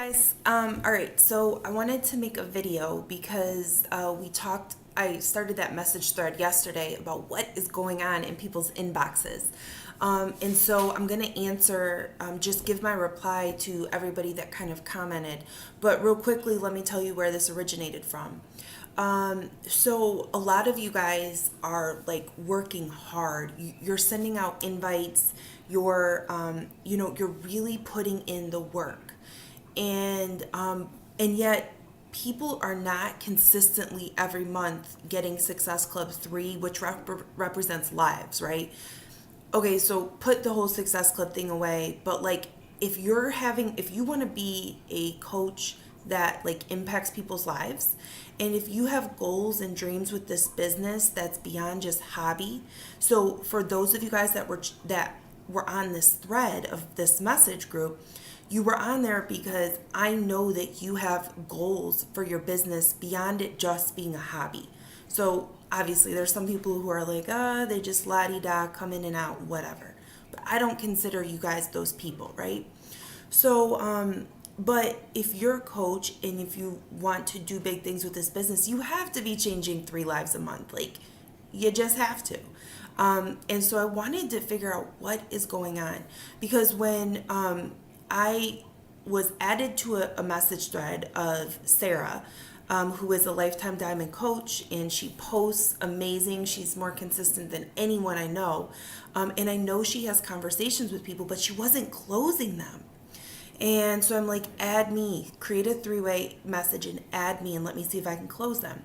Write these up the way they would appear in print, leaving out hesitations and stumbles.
Guys, all right, so I wanted to make a video because I started that message thread yesterday about what is going on in people's inboxes. And so I'm going to just give my reply to everybody that kind of commented. But real quickly, let me tell you where this originated from. So a lot of you guys are like working hard. You're sending out invites. You're really putting in the work, and yet people are not consistently every month getting Success Club 3, which represents lives, right? Okay, so put the whole Success Club thing away, but like if you want to be a coach that like impacts people's lives, and if you have goals and dreams with this business that's beyond just hobby. So for those of you guys that were on this thread of this message group, you were on there because I know that you have goals for your business beyond it just being a hobby. So obviously there's some people who are like, they just la-di-da, come in and out, whatever. But I don't consider you guys those people, right? So, but if you're a coach and if you want to do big things with this business, you have to be changing 3 lives a month. Like, you just have to. And so I wanted to figure out what is going on, because when I was added to a message thread of Sarah, who is a lifetime diamond coach, and she posts amazing. She's more consistent than anyone I know. And I know she has conversations with people, but she wasn't closing them. And so I'm like, add me, create a 3-way message and add me and let me see if I can close them.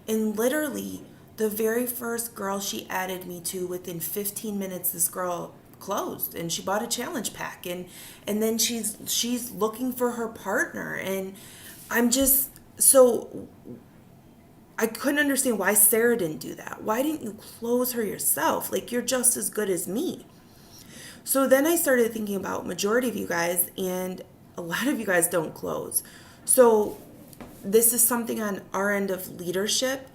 And literally, the very first girl she added me to, within 15 minutes, this girl closed and she bought a challenge pack, and then she's looking for her partner. And I'm just so I couldn't understand why Sarah didn't do that. Why didn't you close her yourself? Like, you're just as good as me. So then I started thinking about majority of you guys, and a lot of you guys don't close. So this is something on our end of leadership.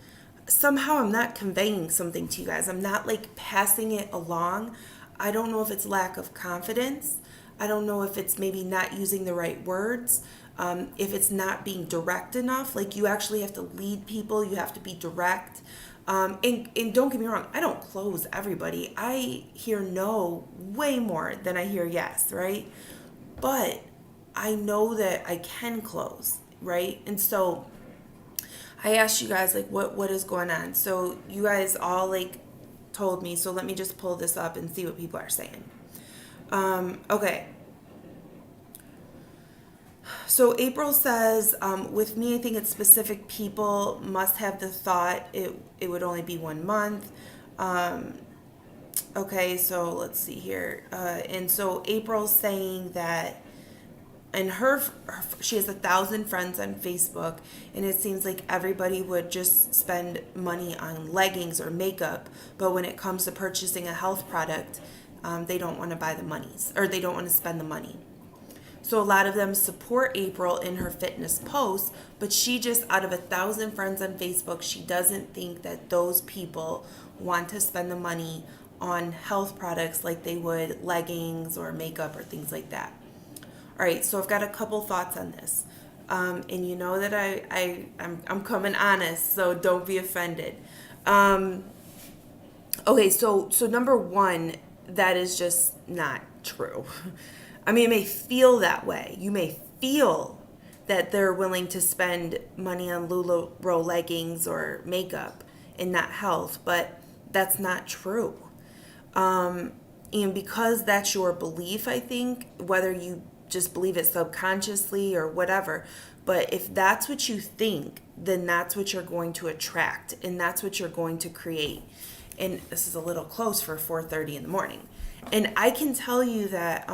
Somehow I'm not conveying something to you guys. I'm not like passing it along. I don't know if it's lack of confidence. I don't know if it's maybe not using the right words. If it's not being direct enough. Like, you actually have to lead people. You have to be direct. And don't get me wrong, I don't close everybody. I hear no way more than I hear yes, right? But I know that I can close, right? And so I asked you guys, like, what is going on? So you guys all like told me. So let me just pull this up and see what people are saying. Okay. So April says, with me, I think it's specific people must have the thought it would only be 1 month. Okay, so let's see here. And so April's saying that, and she has 1,000 friends on Facebook, and it seems like everybody would just spend money on leggings or makeup, but when it comes to purchasing a health product, they don't want to buy the monies, or they don't want to spend the money. So a lot of them support April in her fitness posts, but she just, out of 1,000 friends on Facebook, she doesn't think that those people want to spend the money on health products like they would leggings or makeup or things like that. All right, so I've got a couple thoughts on this. And you know that I'm coming honest, so don't be offended. Okay, so number one, that is just not true. I mean, it may feel that way. You may feel that they're willing to spend money on LuLaRoe leggings or makeup and not health, but that's not true. And because that's your belief, I think, whether you just believe it subconsciously or whatever, but if that's what you think, then that's what you're going to attract, and that's what you're going to create. And this is a little close for 4:30 in the morning. And I can tell you that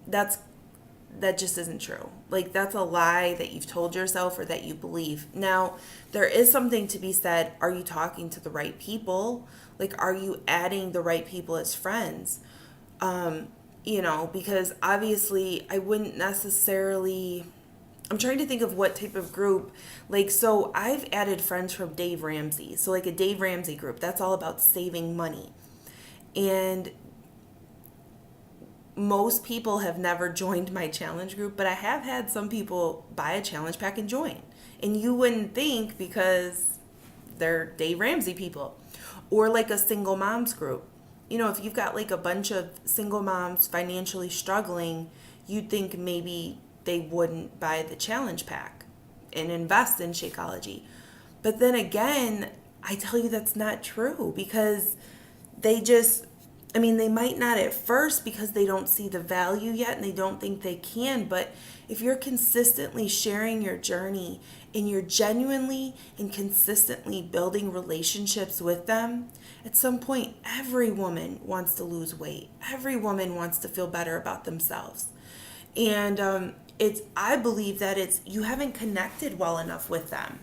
that just isn't true. Like, that's a lie that you've told yourself or that you believe. Now, there is something to be said. Are you talking to the right people? Like, are you adding the right people as friends? Because obviously I wouldn't necessarily, I'm trying to think of what type of group. Like, so I've added friends from Dave Ramsey. So like a Dave Ramsey group, that's all about saving money. And most people have never joined my challenge group, but I have had some people buy a challenge pack and join. And you wouldn't think because they're Dave Ramsey people. Or like a single moms group. You know, if you've got like a bunch of single moms financially struggling, you'd think maybe they wouldn't buy the challenge pack and invest in Shakeology. But then again, I tell you that's not true because they just, I mean, they might not at first because they don't see the value yet and they don't think they can. But if you're consistently sharing your journey and you're genuinely and consistently building relationships with them, at some point, every woman wants to lose weight. Every woman wants to feel better about themselves. And I believe that you haven't connected well enough with them.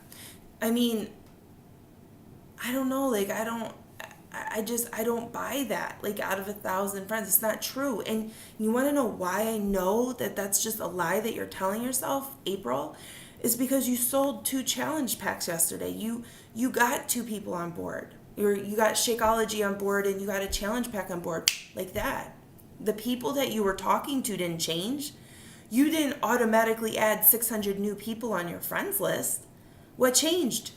I mean, I don't know, like, I don't buy that, like, out of 1,000 friends. It's not true. And you want to know why I know that that's just a lie that you're telling yourself, April? Is because you sold 2 challenge packs yesterday. You got 2 people on board. You got Shakeology on board and you got a challenge pack on board like that. The people that you were talking to didn't change. You didn't automatically add 600 new people on your friends list. What changed?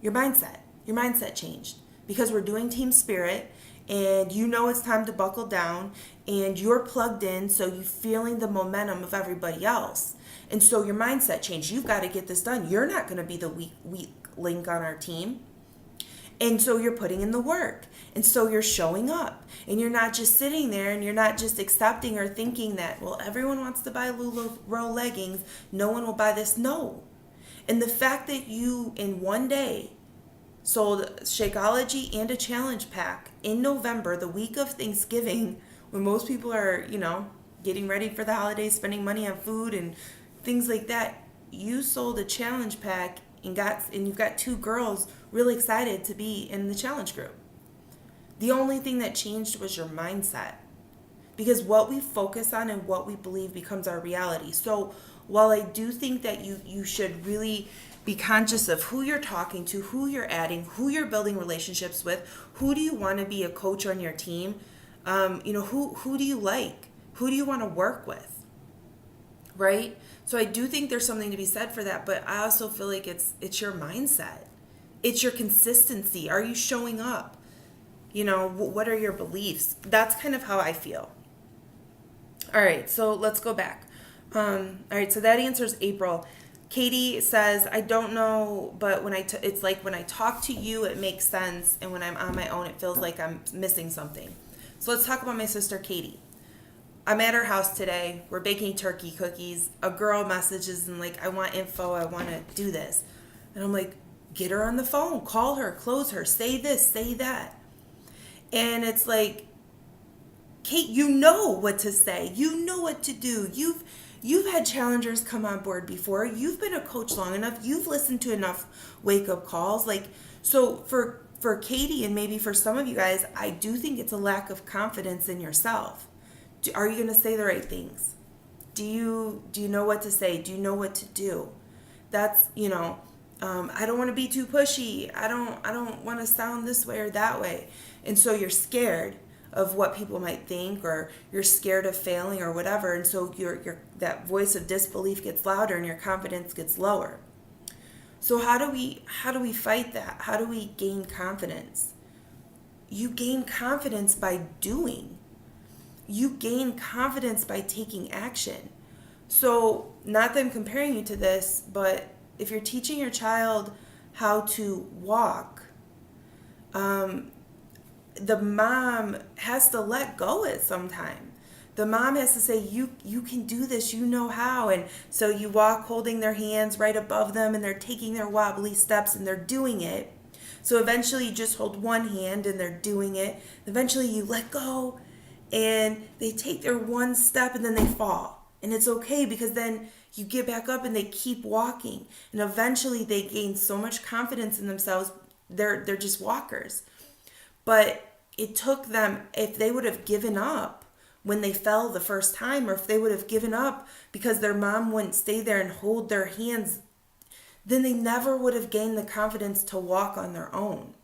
Your mindset. Your mindset changed because we're doing Team Spirit and you know it's time to buckle down and you're plugged in, so you're feeling the momentum of everybody else. And so your mindset changed. You've got to get this done. You're not going to be the weak link on our team. And so you're putting in the work. And so you're showing up. And you're not just sitting there and you're not just accepting or thinking that, well, everyone wants to buy LuLaRoe leggings. No one will buy this. No. And the fact that you, in one day, sold Shakeology and a challenge pack in November, the week of Thanksgiving, when most people are, getting ready for the holidays, spending money on food and things like that, you sold a challenge pack and you've got 2 girls really excited to be in the challenge group. The only thing that changed was your mindset. Because what we focus on and what we believe becomes our reality. So while I do think that you should really be conscious of who you're talking to, who you're adding, who you're building relationships with, who do you want to be a coach on your team, who do you like? Who do you want to work with? Right? So I do think there's something to be said for that, but I also feel like it's your mindset. It's your consistency. Are you showing up? What are your beliefs? That's kind of how I feel. All right, so let's go back. All right, so that answers April. Katie says, I don't know, but it's like when I talk to you, it makes sense, and when I'm on my own, it feels like I'm missing something. So let's talk about my sister, Katie. I'm at her house today. We're baking turkey cookies. A girl messages and like, I want info. I want to do this. And I'm like, get her on the phone. Call her. Close her. Say this. Say that. And it's like, Kate, you know what to say. You know what to do. You've had challengers come on board before. You've been a coach long enough. You've listened to enough wake-up calls. So for Katie and maybe for some of you guys, I do think it's a lack of confidence in yourself. Are you going to say the right things? Do you know what to say? Do you know what to do? That's, I don't want to be too pushy. I don't want to sound this way or that way. And so you're scared of what people might think, or you're scared of failing or whatever. And so your that voice of disbelief gets louder and your confidence gets lower. So how do we fight that? How do we gain confidence? You gain confidence by doing. You gain confidence by taking action. So not that I'm comparing you to this, but if you're teaching your child how to walk, the mom has to let go at some time. The mom has to say, you can do this, you know how. And so you walk holding their hands right above them and they're taking their wobbly steps and they're doing it. So eventually you just hold one hand and they're doing it. Eventually you let go and they take their one step and then they fall. And it's okay because then you get back up and they keep walking. And eventually they gain so much confidence in themselves, they're just walkers. But it took them, if they would have given up when they fell the first time, or if they would have given up because their mom wouldn't stay there and hold their hands, then they never would have gained the confidence to walk on their own.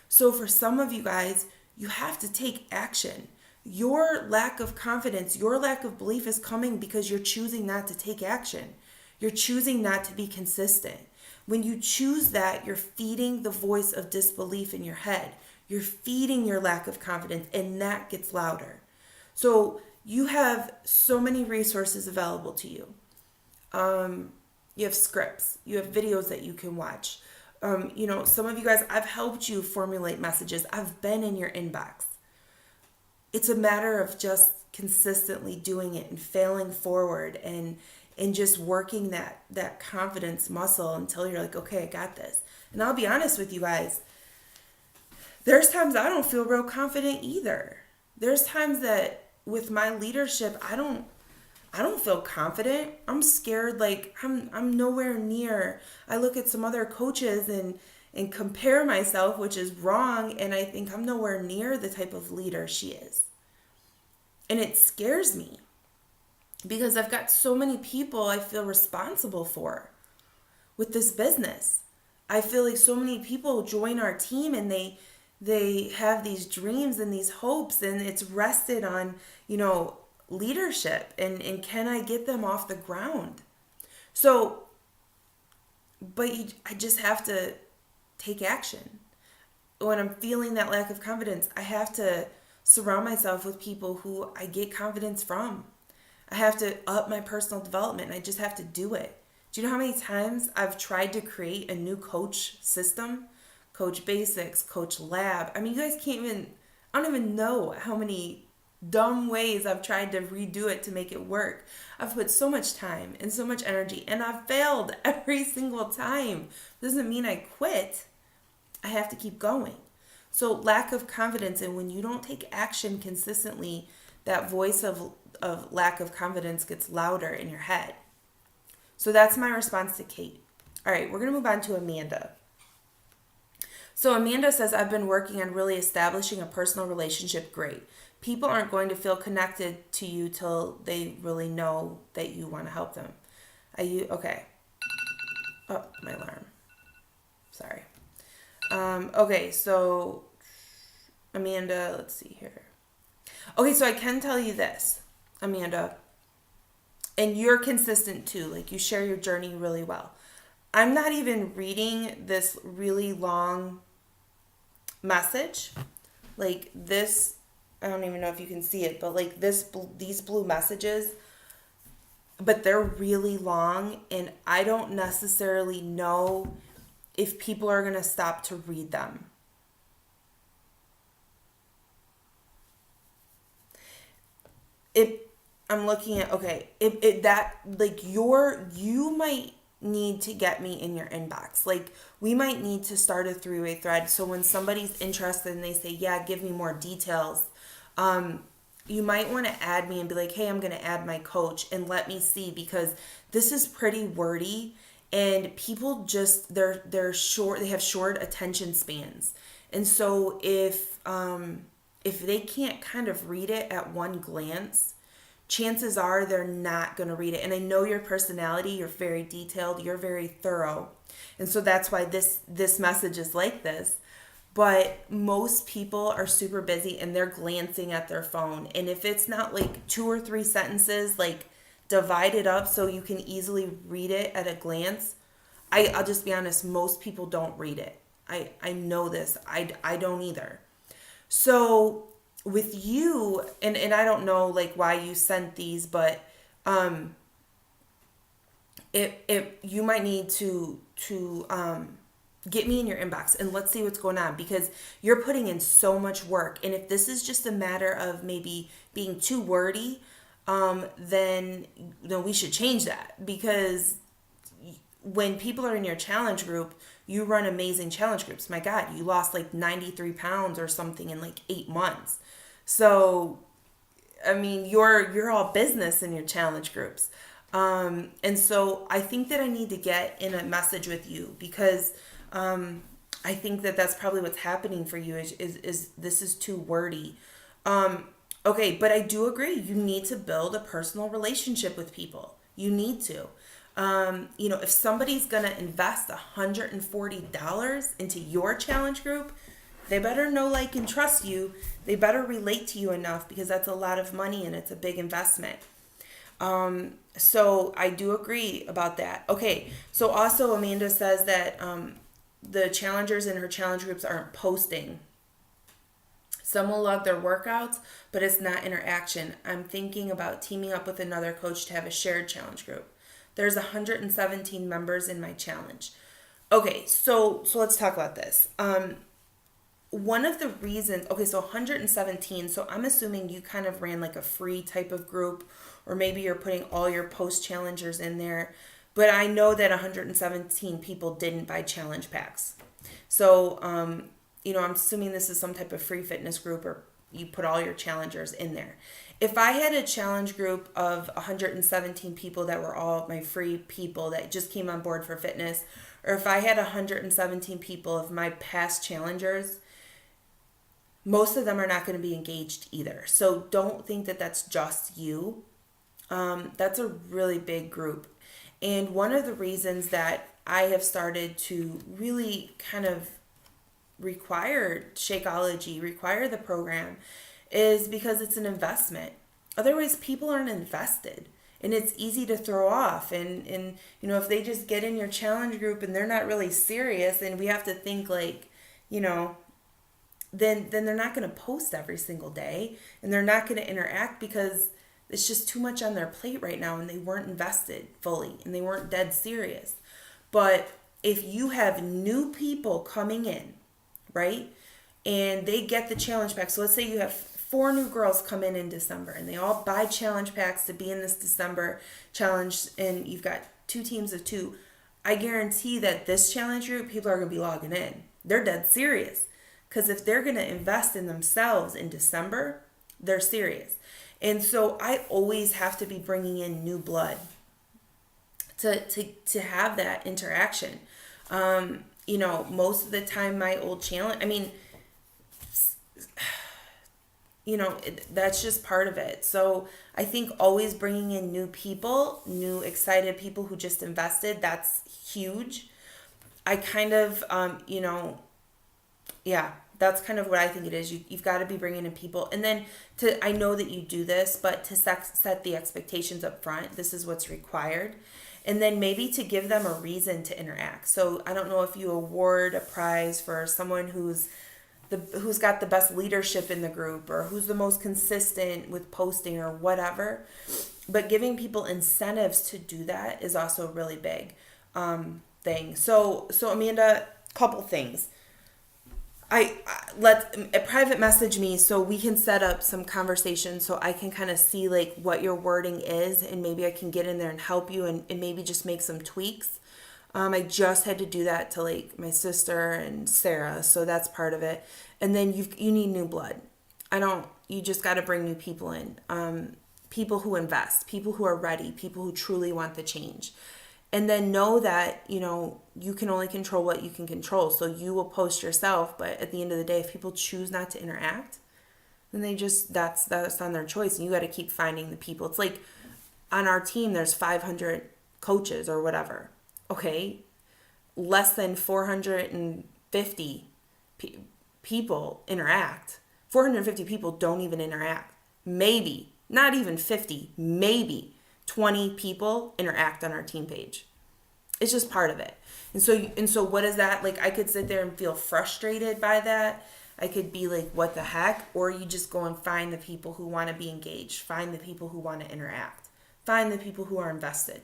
So for some of you guys, you have to take action. your lack of confidence, your lack of belief is coming because you're choosing not to take action. You're choosing not to be consistent. When you choose that, you're feeding the voice of disbelief in your head. You're feeding your lack of confidence, and that gets louder. So you have so many resources available to you. You have scripts, you have videos that you can watch. Some of you guys, I've helped you formulate messages. I've been in your inbox. It's a matter of just consistently doing it and failing forward and just working that confidence muscle until you're like, okay, I got this. And I'll be honest with you guys, there's times I don't feel real confident either. There's times that with my leadership, I don't feel confident. I'm scared, like I'm nowhere near. I look at some other coaches and compare myself, which is wrong, and I think I'm nowhere near the type of leader she is. And it scares me because I've got so many people I feel responsible for with this business. I feel like so many people join our team and they have these dreams and these hopes, and it's rested on, leadership and can I get them off the ground? So, I just have to take action. When I'm feeling that lack of confidence, I have to surround myself with people who I get confidence from. I have to up my personal development. I just have to do it. Do you know how many times I've tried to create a new coach system? Coach Basics, Coach Lab. I mean, you guys I don't even know how many dumb ways I've tried to redo it to make it work. I've put so much time and so much energy, and I've failed every single time. Doesn't mean I quit. I have to keep going. So lack of confidence, and when you don't take action consistently, that voice of lack of confidence gets louder in your head. So that's my response to Kate. All right, we're going to move on to Amanda. So Amanda says, I've been working on really establishing a personal relationship. Great. People aren't going to feel connected to you till they really know that you want to help them. Okay. Oh, my alarm. Sorry. Okay, so Amanda, let's see here. Okay, so I can tell you this, Amanda, and you're consistent too. Like, you share your journey really well. I'm not even reading this really long message. Like this, I don't even know if you can see it, but like these blue messages, but they're really long, and I don't necessarily know if people are going to stop to read them. I'm looking at, okay, you might need to get me in your inbox. Like, we might need to start a three-way thread. So when somebody's interested and they say, yeah, give me more details, you might want to add me and be like, hey, I'm going to add my coach and let me see, because this is pretty wordy and people just, they're short, they have short attention spans. And so if they can't kind of read it at one glance, chances are they're not going to read it. And I know your personality, you're very detailed, you're very thorough. And so that's why this message is like this. But most people are super busy and they're glancing at their phone. And if it's not like 2 or 3 sentences, like divide it up so you can easily read it at a glance, I'll just be honest, most people don't read it. I know this. I don't either. So with you, and I don't know like why you sent these, but you might need to get me in your inbox and let's see what's going on, because you're putting in so much work. And if this is just a matter of maybe being too wordy, then we should change that, because when people are in your challenge group, you run amazing challenge groups. My God, you lost like 93 pounds or something in like 8 months. So, I mean, you're all business in your challenge groups. And so I think that I need to get in a message with you, because I think that that's probably what's happening for you is this is too wordy. Okay, but I do agree. You need to build a personal relationship with people. You need to. If somebody's going to invest $140 into your challenge group, They better know, like, and trust you. They better relate to you enough, because that's a lot of money and it's a big investment. So I do agree about that. Okay, so also Amanda says that the challengers in her challenge groups aren't posting. Some will log their workouts, but it's not interaction. I'm thinking about teaming up with another coach to have a shared challenge group. There's 117 members in my challenge. Okay, so let's talk about this. One of the reasons, okay, so 117, so I'm assuming you kind of ran like a free type of group, or maybe you're putting all your post challengers in there, but I know that 117 people didn't buy challenge packs. So, I'm assuming this is some type of free fitness group, or you put all your challengers in there. If I had a challenge group of 117 people that were all my free people that just came on board for fitness, or if I had 117 people of my past challengers, most of them are not going to be engaged either. So don't think that that's just you. That's a really big group. And one of the reasons that I have started to really kind of require Shakeology, require the program, is because it's an investment. Otherwise, people aren't invested. And it's easy to throw off. And if they just get in your challenge group and they're not really serious, and we have to think like, then they're not going to post every single day, and they're not going to interact, because it's just too much on their plate right now, and they weren't invested fully, and they weren't dead serious. But if you have new people coming in, right, and they get the challenge pack, so let's say you have 4 new girls come in December, and they all buy challenge packs to be in this December challenge, and you've got 2 teams of 2, I guarantee that this challenge group, people are going to be logging in. They're dead serious. Because if they're going to invest in themselves in December, they're serious. And so I always have to be bringing in new blood to have that interaction. Most of the time my old challenge, that's just part of it. So I think always bringing in new people, new excited people who just invested, that's huge. I kind of, that's kind of what I think it is. You've got to be bringing in people. And then I know that you do this, but to set the expectations up front, this is what's required. And then maybe to give them a reason to interact. So I don't know if you award a prize for someone who's got the best leadership in the group, or who's the most consistent with posting, or whatever. But giving people incentives to do that is also a really big thing. So Amanda, couple things. Let's private message me so we can set up some conversation, so I can kind of see like what your wording is, and maybe I can get in there and help you, and maybe just make some tweaks. I just had to do that to like my sister and Sarah, so that's part of it. And then you need new blood. You just got to bring new people in. People who invest, people who are ready, people who truly want the change. And then know that, you can only control what you can control. So you will post yourself, but at the end of the day, if people choose not to interact, then that's on their choice. And you got to keep finding the people. It's like on our team, there's 500 coaches or whatever. Okay. Less than 450 people interact. 450 people don't even interact. Maybe, not even 50, maybe 20 people interact on our team page. It's just part of it. And so what is that? Like, I could sit there and feel frustrated by that. I could be like, what the heck? Or you just go and find the people who want to be engaged. Find the people who want to interact. Find the people who are invested.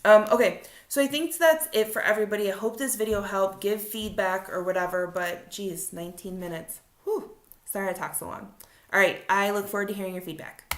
Okay, so I think that's it for everybody. I hope this video helped. Give feedback or whatever, but geez, 19 minutes. Whew. Sorry I talked so long. All right, I look forward to hearing your feedback.